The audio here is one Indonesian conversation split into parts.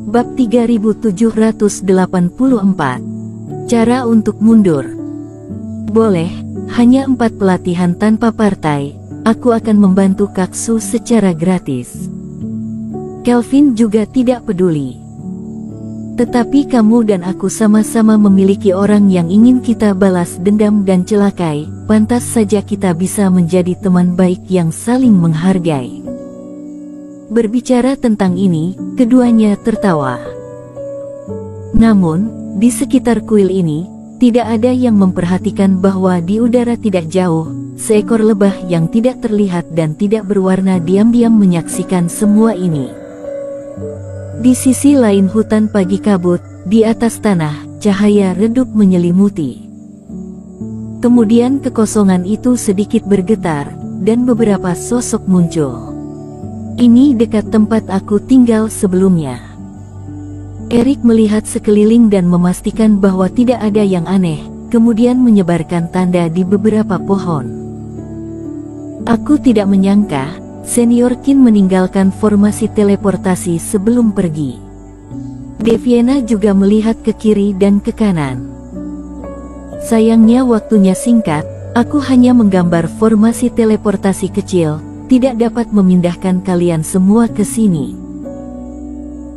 Bab 3784. Cara untuk mundur. Boleh, hanya 4 pelatihan tanpa partai, aku akan membantu Kaksu secara gratis. Kelvin juga tidak peduli. Tetapi kamu dan aku sama-sama memiliki orang yang ingin kita balas dendam dan celakai, pantas saja kita bisa menjadi teman baik yang saling menghargai. Berbicara tentang ini, keduanya tertawa. Namun, di sekitar kuil ini, tidak ada yang memperhatikan bahwa di udara tidak jauh, seekor lebah yang tidak terlihat dan tidak berwarna diam-diam menyaksikan semua ini. Di sisi lain hutan pagi kabut, di atas tanah, cahaya redup menyelimuti. Kemudian kekosongan itu sedikit bergetar, dan beberapa sosok muncul. Ini dekat tempat aku tinggal sebelumnya. Erik melihat sekeliling dan memastikan bahwa tidak ada yang aneh, kemudian menyebarkan tanda di beberapa pohon. Aku tidak menyangka, Senior Qin meninggalkan formasi teleportasi sebelum pergi. Deviena juga melihat ke kiri dan ke kanan. Sayangnya waktunya singkat, aku hanya menggambar formasi teleportasi kecil, tidak dapat memindahkan kalian semua ke sini.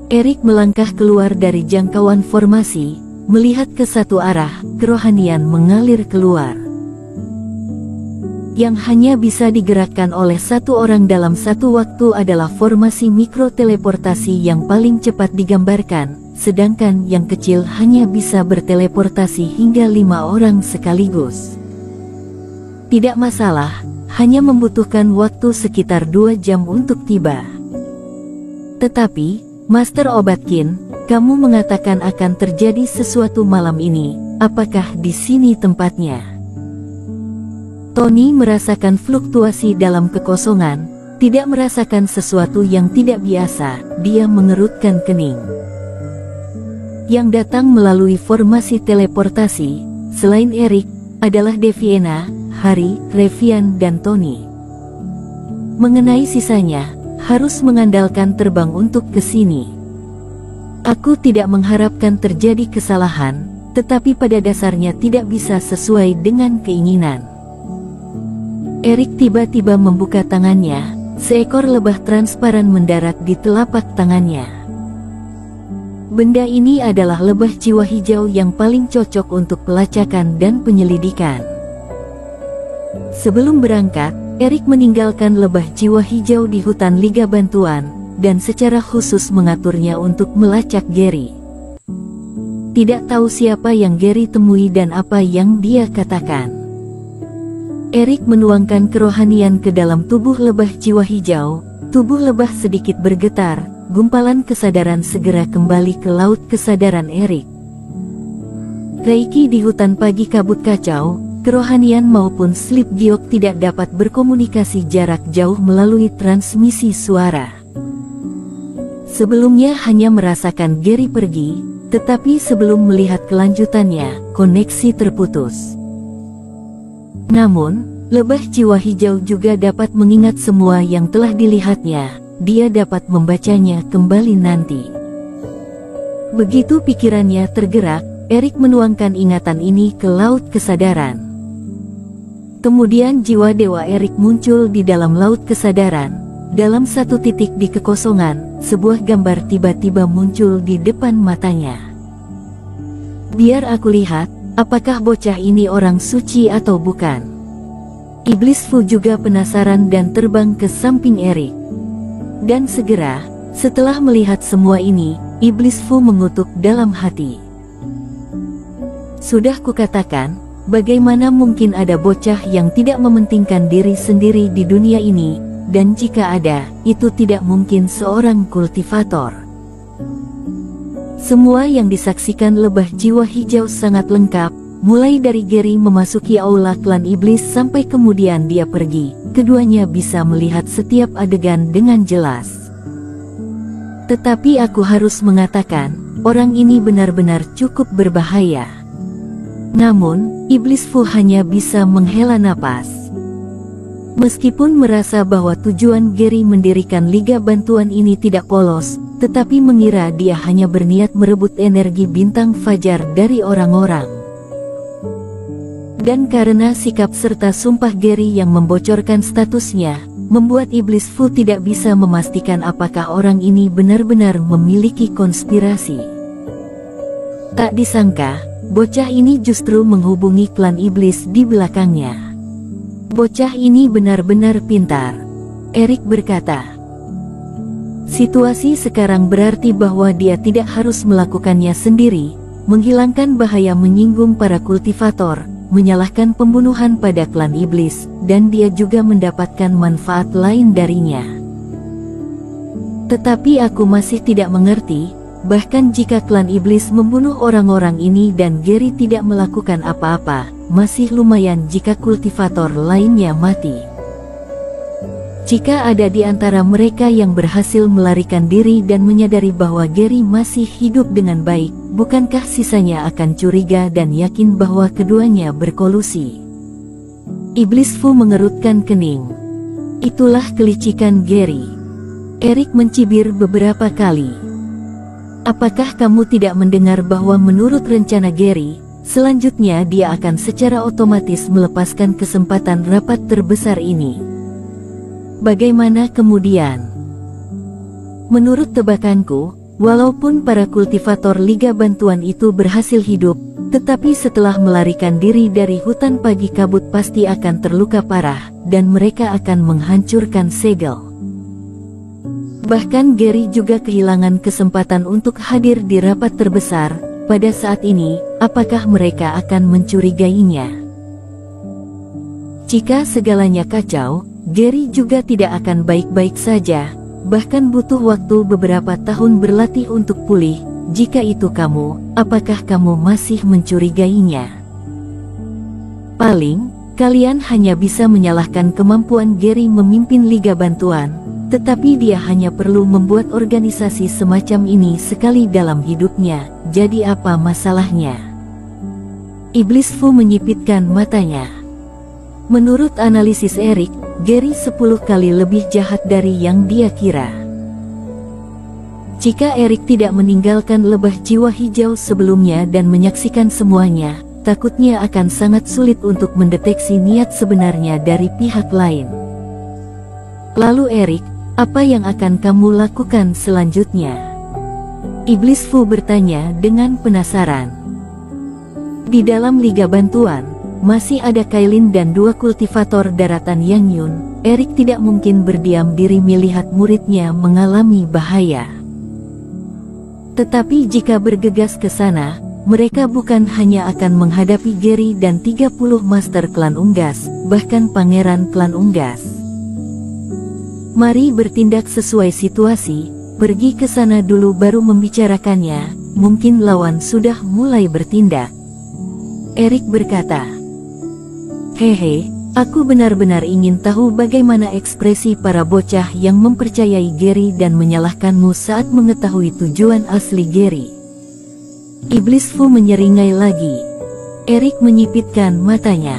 Erik melangkah keluar dari jangkauan formasi, melihat ke satu arah, kerohanian mengalir keluar. Yang hanya bisa digerakkan oleh satu orang dalam satu waktu adalah formasi mikroteleportasi yang paling cepat digambarkan, sedangkan yang kecil hanya bisa berteleportasi hingga 5 orang sekaligus. Tidak masalah, hanya membutuhkan waktu sekitar 2 jam untuk tiba. Tetapi, Master Obat Qin, kamu mengatakan akan terjadi sesuatu malam ini, apakah di sini tempatnya? Tony merasakan fluktuasi dalam kekosongan, tidak merasakan sesuatu yang tidak biasa, dia mengerutkan kening. Yang datang melalui formasi teleportasi, selain Erik, adalah Deviena, Hari, Revian dan Tony. Mengenai sisanya, harus mengandalkan terbang untuk ke sini. Aku tidak mengharapkan terjadi kesalahan, tetapi pada dasarnya tidak bisa sesuai dengan keinginan. Erik tiba-tiba membuka tangannya, seekor lebah transparan mendarat di telapak tangannya. Benda ini adalah lebah jiwa hijau yang paling cocok untuk pelacakan dan penyelidikan. Sebelum berangkat, Erik meninggalkan lebah jiwa hijau di hutan Liga Bantuan, dan secara khusus mengaturnya untuk melacak Gary. Tidak tahu siapa yang Gary temui dan apa yang dia katakan. Erik menuangkan kerohanian ke dalam tubuh lebah jiwa hijau, tubuh lebah sedikit bergetar, gumpalan kesadaran segera kembali ke laut kesadaran Erik. Reiki di hutan pagi kabut kacau. Kerohanian maupun slip giok tidak dapat berkomunikasi jarak jauh melalui transmisi suara. Sebelumnya hanya merasakan Gary pergi, tetapi sebelum melihat kelanjutannya, koneksi terputus. Namun, lebah jiwa hijau juga dapat mengingat semua yang telah dilihatnya, dia dapat membacanya kembali nanti. Begitu pikirannya tergerak, Erik menuangkan ingatan ini ke laut kesadaran. Kemudian jiwa dewa Erik muncul di dalam laut kesadaran. Dalam satu titik di kekosongan, sebuah gambar tiba-tiba muncul di depan matanya. Biar aku lihat, apakah bocah ini orang suci atau bukan. Iblis Fu juga penasaran dan terbang ke samping Erik. Dan segera, setelah melihat semua ini, Iblis Fu mengutuk dalam hati. Sudah kukatakan, bagaimana mungkin ada bocah yang tidak mementingkan diri sendiri di dunia ini, dan jika ada, itu tidak mungkin seorang kultivator. Semua yang disaksikan lebah jiwa hijau sangat lengkap, mulai dari Gary memasuki aula klan iblis sampai kemudian dia pergi, keduanya bisa melihat setiap adegan dengan jelas. Tetapi aku harus mengatakan, orang ini benar-benar cukup berbahaya. Namun, Iblis Fu hanya bisa menghela napas. Meskipun merasa bahwa tujuan Gary mendirikan Liga Bantuan ini tidak polos, tetapi mengira dia hanya berniat merebut energi bintang fajar dari orang-orang. Dan karena sikap serta sumpah Gary yang membocorkan statusnya, membuat Iblis Fu tidak bisa memastikan apakah orang ini benar-benar memiliki konspirasi. Tak disangka, bocah ini justru menghubungi klan iblis di belakangnya. Bocah ini benar-benar pintar, Eric berkata. Situasi sekarang berarti bahwa dia tidak harus melakukannya sendiri, menghilangkan bahaya menyinggung para kultivator, menyalahkan pembunuhan pada klan iblis, dan dia juga mendapatkan manfaat lain darinya. Tetapi aku masih tidak mengerti, bahkan jika klan iblis membunuh orang-orang ini dan Gary tidak melakukan apa-apa, masih lumayan jika kultivator lainnya mati. Jika ada di antara mereka yang berhasil melarikan diri dan menyadari bahwa Gary masih hidup dengan baik, bukankah sisanya akan curiga dan yakin bahwa keduanya berkolusi? Iblis Fu mengerutkan kening. Itulah kelicikan Gary. Eric mencibir beberapa kali. Apakah kamu tidak mendengar bahwa menurut rencana Gary, selanjutnya dia akan secara otomatis melepaskan kesempatan rapat terbesar ini? Bagaimana kemudian? Menurut tebakanku, walaupun para kultivator Liga Bantuan itu berhasil hidup, tetapi setelah melarikan diri dari hutan pagi kabut pasti akan terluka parah, dan mereka akan menghancurkan segel. Bahkan Gary juga kehilangan kesempatan untuk hadir di rapat terbesar. Pada saat ini, apakah mereka akan mencurigainya? Jika segalanya kacau, Gary juga tidak akan baik-baik saja, bahkan butuh waktu beberapa tahun berlatih untuk pulih. Jika itu kamu, apakah kamu masih mencurigainya? Paling, kalian hanya bisa menyalahkan kemampuan Gary memimpin Liga Bantuan, tetapi dia hanya perlu membuat organisasi semacam ini sekali dalam hidupnya. Jadi apa masalahnya? Iblis Fu menyipitkan matanya. Menurut analisis Eric, Gary 10 kali lebih jahat dari yang dia kira. Jika Eric tidak meninggalkan lebah jiwa hijau sebelumnya dan menyaksikan semuanya, takutnya akan sangat sulit untuk mendeteksi niat sebenarnya dari pihak lain. Lalu Eric, apa yang akan kamu lakukan selanjutnya? Iblis Fu bertanya dengan penasaran. Di dalam Liga Bantuan, masih ada Kailin dan 2 kultivator daratan Yang Yun. Eric tidak mungkin berdiam diri melihat muridnya mengalami bahaya. Tetapi jika bergegas ke sana, mereka bukan hanya akan menghadapi Gary dan 30 Master Klan Unggas, bahkan Pangeran Klan Unggas. Mari bertindak sesuai situasi, pergi ke sana dulu baru membicarakannya, mungkin lawan sudah mulai bertindak. Eric berkata. Hehe, aku benar-benar ingin tahu bagaimana ekspresi para bocah yang mempercayai Gary dan menyalahkanmu saat mengetahui tujuan asli Gary. Iblis Fu menyeringai lagi. Eric menyipitkan matanya.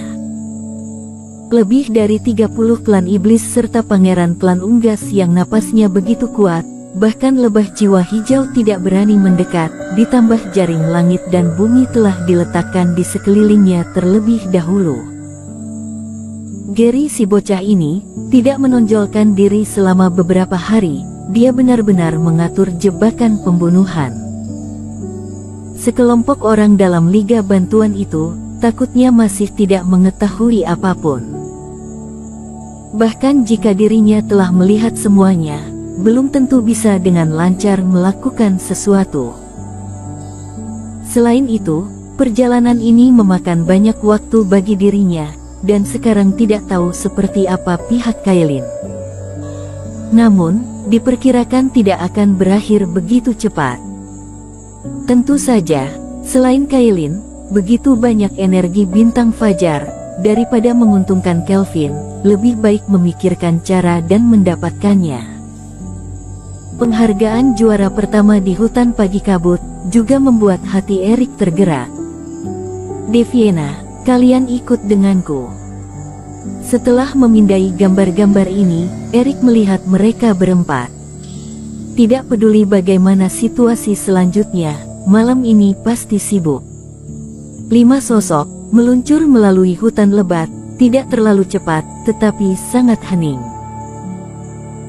Lebih dari 30 klan iblis serta pangeran klan unggas yang napasnya begitu kuat, bahkan lebah jiwa hijau tidak berani mendekat, ditambah jaring langit dan bumi telah diletakkan di sekelilingnya terlebih dahulu. Gary si bocah ini, tidak menonjolkan diri selama beberapa hari, dia benar-benar mengatur jebakan pembunuhan. Sekelompok orang dalam Liga Bantuan itu, takutnya masih tidak mengetahui apapun. Bahkan jika dirinya telah melihat semuanya, belum tentu bisa dengan lancar melakukan sesuatu. Selain itu, perjalanan ini memakan banyak waktu bagi dirinya, dan sekarang tidak tahu seperti apa pihak Kailin. Namun, diperkirakan tidak akan berakhir begitu cepat. Tentu saja, selain Kailin, begitu banyak energi bintang fajar, daripada menguntungkan Kelvin, lebih baik memikirkan cara dan mendapatkannya. Penghargaan juara pertama di hutan pagi kabut, juga membuat hati Eric tergerak. Deviena, kalian ikut denganku. Setelah memindai gambar-gambar ini, Erik melihat mereka berempat. Tidak peduli bagaimana situasi selanjutnya, malam ini pasti sibuk. 5 sosok meluncur melalui hutan lebat, tidak terlalu cepat, tetapi sangat hening.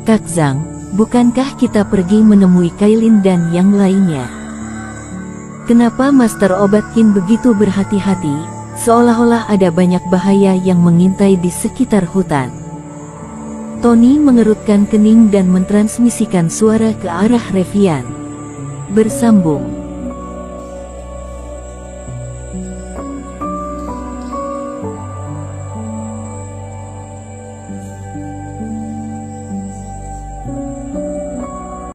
Kak Zhang, bukankah kita pergi menemui Kailin dan yang lainnya? Kenapa Master Obat Qin begitu berhati-hati? Seolah-olah ada banyak bahaya yang mengintai di sekitar hutan. Tony mengerutkan kening dan mentransmisikan suara ke arah Revian. Bersambung.